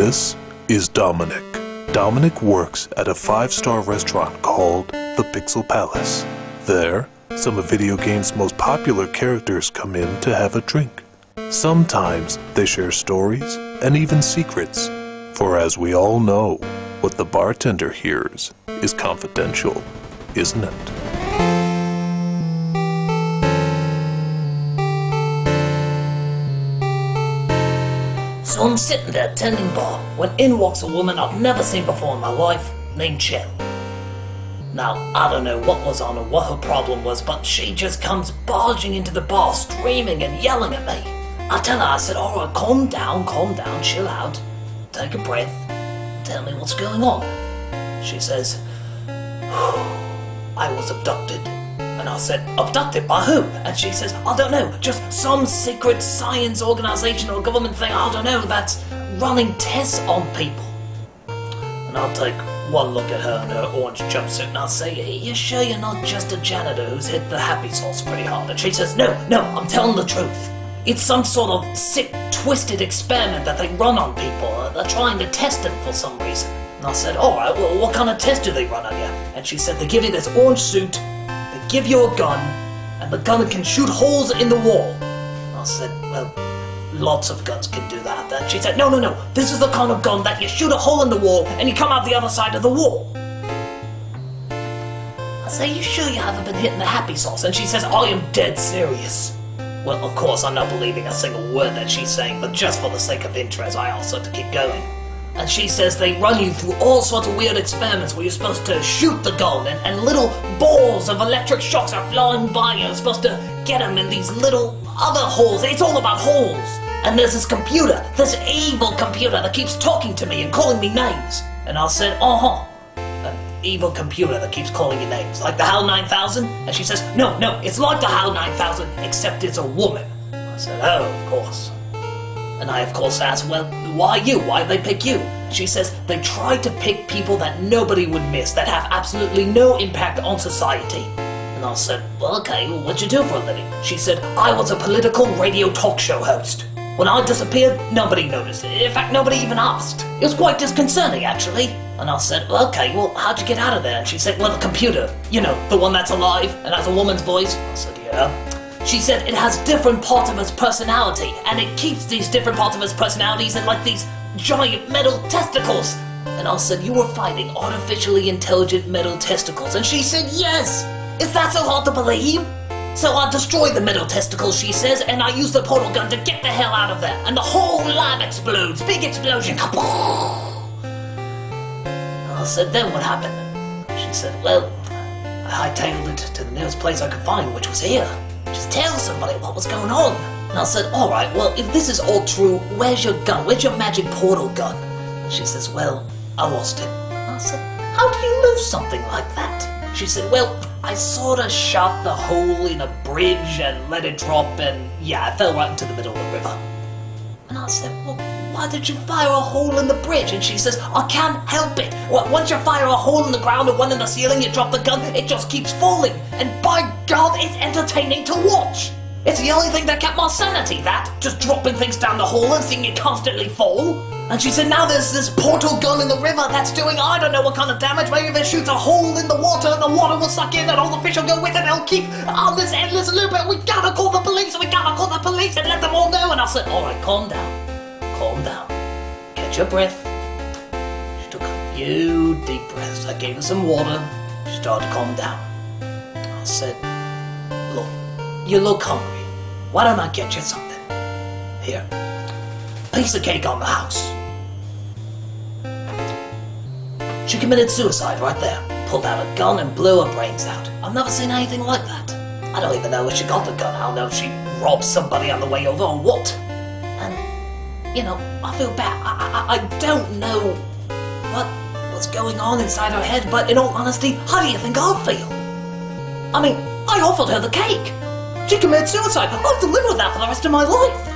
This is Dominic. Dominic works at a 5-star restaurant called the Pixel Palace. There, some of video games' most popular characters come in to have a drink. Sometimes they share stories and even secrets, for as we all know, what the bartender hears is confidential, isn't it? So I'm sitting there tending bar when in walks a woman I've never seen before in my life, named Chell. Now, I don't know what was on her, what her problem was, but she just comes barging into the bar, screaming and yelling at me. I tell her, I said, alright, calm down, chill out, take a breath, tell me what's going on. She says, I was abducted. And I said, abducted by who? And she says, I don't know, just some secret science organization or government thing, I don't know, that's running tests on people. And I'll take one look at her in her orange jumpsuit and I'll say, you sure you're not just a janitor who's hit the happy sauce pretty hard? And she says, no, I'm telling the truth. It's some sort of sick, twisted experiment that they run on people. They're trying to test them for some reason. And I said, alright, well, what kind of test do they run on you? And she said, they give you this orange suit, they give you a gun, and the gun can shoot holes in the wall. And I said, well, lots of guns can do that. And she said, no, this is the kind of gun that you shoot a hole in the wall and you come out the other side of the wall. I say, you sure you haven't been hitting the happy sauce? And she says, I am dead serious. Well, of course, I'm not believing a single word that she's saying, but just for the sake of interest, I asked her to keep going. And she says they run you through all sorts of weird experiments where you're supposed to shoot the gun and little balls of electric shocks are flying by you. You're supposed to get them in these little other holes. It's all about holes. And there's this computer, this evil computer that keeps talking to me and calling me names. And I said, an evil computer that keeps calling you names, like the HAL 9000? And she says, no, it's like the HAL 9000, except it's a woman. I said, oh, of course. And I, of course, asked, well, why you? Why'd they pick you? She says, they tried to pick people that nobody would miss, that have absolutely no impact on society. And I said, well, okay, what'd you do for a living? She said, I was a political radio talk show host. When I disappeared, nobody noticed. In fact, nobody even asked. It was quite disconcerting, actually. And I said, well, okay, well, how'd you get out of there? And she said, well, the computer. You know, the one that's alive and has a woman's voice. I said, yeah. She said it has different parts of its personality, and it keeps these different parts of its personalities in like these giant metal testicles. And I said, you were fighting artificially intelligent metal testicles. And she said, yes! Is that so hard to believe? So I destroyed the metal testicles, she says, and I used the portal gun to get the hell out of there. And the whole lab explodes. Big explosion. And I said, then what happened? She said, well, I hightailed it to the nearest place I could find, which was here. Just tell somebody what was going on. And I said, alright, well, if this is all true, where's your gun? Where's your magic portal gun? And she says, well, I lost it. And I said, how do you lose something like that? She said, well, I sorta shot the hole in a bridge and let it drop and, yeah, I fell right into the middle of the river. And I said, well, why did you fire a hole in the bridge? And she says, I can't help it. Once you fire a hole in the ground or one in the ceiling, you drop the gun, it just keeps falling. And by God, it's entertaining to watch. It's the only thing that kept my sanity, that. Just dropping things down the hole and seeing it constantly fall. And she said, now there's this portal gun in the river that's doing I don't know what kind of damage. Maybe if it shoots a hole in the water and the water will suck in and all the fish will go with it and they'll keep on this endless loop. And we gotta call the police and let them all know. And I said, alright, calm down. Calm down. Catch your breath. She took a few deep breaths. I gave her some water. She started to calm down. I said, look, you look hungry. Why don't I get you something? Here. Piece of cake on the house. She committed suicide right there. Pulled out a gun and blew her brains out. I've never seen anything like that. I don't even know where she got the gun. I don't know if she robbed somebody on the way over or what. And, you know, I feel bad. I don't know what was going on inside her head, but in all honesty, how do you think I feel? I mean, I offered her the cake. She committed suicide. I'll have to live with that for the rest of my life.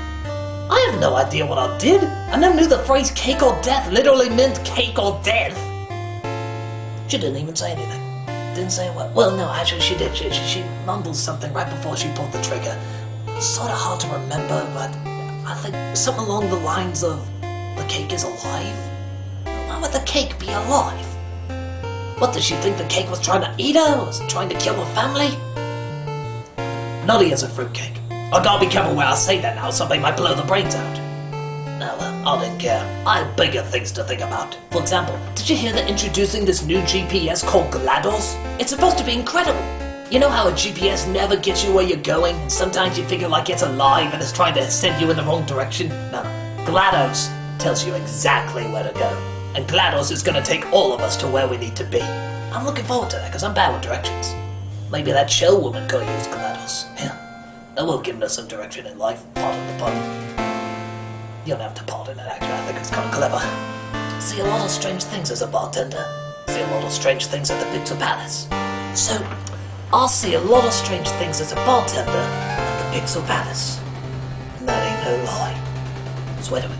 I have no idea what I did. I never knew the phrase cake or death literally meant cake or death. She didn't even say anything. Didn't say what? Well, no, actually she did. She mumbled something right before she pulled the trigger. It's sort of hard to remember, but I think something along the lines of, The cake is alive? Why would the cake be alive? What, does she think the cake was trying to eat her? Was it trying to kill her family? Nutty as a fruitcake. I gotta be careful where I say that now, somebody might blow the brains out. Oh well, I didn't care. I had bigger things to think about. For example, did you hear they're introducing this new GPS called GLaDOS? It's supposed to be incredible. You know how a GPS never gets you where you're going, and sometimes you figure like it's alive and it's trying to send you in the wrong direction? No. GLaDOS tells you exactly where to go. And GLaDOS is gonna take all of us to where we need to be. I'm looking forward to that, because I'm bad with directions. Maybe that Chell woman could use GLaDOS. Yeah. That will give us some direction in life. Pardon the pun. You don't have to pardon it, actually. I think it's kind of clever. See a lot of strange things as a bartender. See a lot of strange things at the Pixel Palace. So, I'll see a lot of strange things as a bartender at the Pixel Palace. And that ain't no lie. Swear to it.